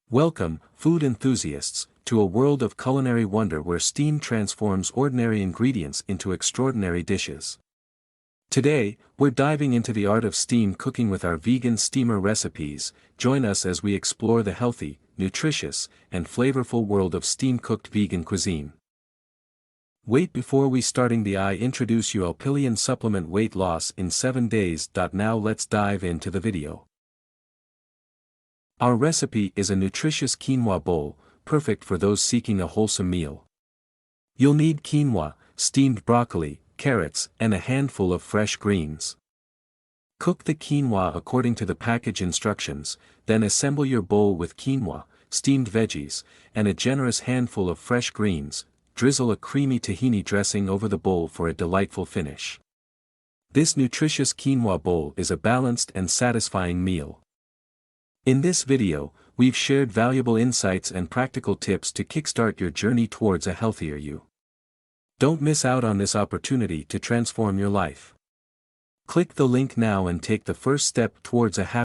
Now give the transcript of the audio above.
Welcome, food enthusiasts, to a world of culinary wonder where steam transforms ordinary ingredients into extraordinary dishes. Today, we're diving into the art of steam cooking with our vegan steamer recipes. Join us as we explore the healthy, nutritious, and flavorful world of steam-cooked vegan cuisine. Wait, before we starting I introduce you Alpillion supplement weight loss in 7 days. Now let's dive into the video. Our recipe is a nutritious quinoa bowl, perfect for those seeking a wholesome meal. You'll need quinoa, steamed broccoli, carrots, and a handful of fresh greens. Cook the quinoa according to the package instructions, then assemble your bowl with quinoa, steamed veggies, and a generous handful of fresh greens. Drizzle a creamy tahini dressing over the bowl for a delightful finish. This nutritious quinoa bowl is a balanced and satisfying meal. In this video, we've shared valuable insights and practical tips to kickstart your journey towards a healthier you. Don't miss out on this opportunity to transform your life. Click the link now and take the first step towards a happy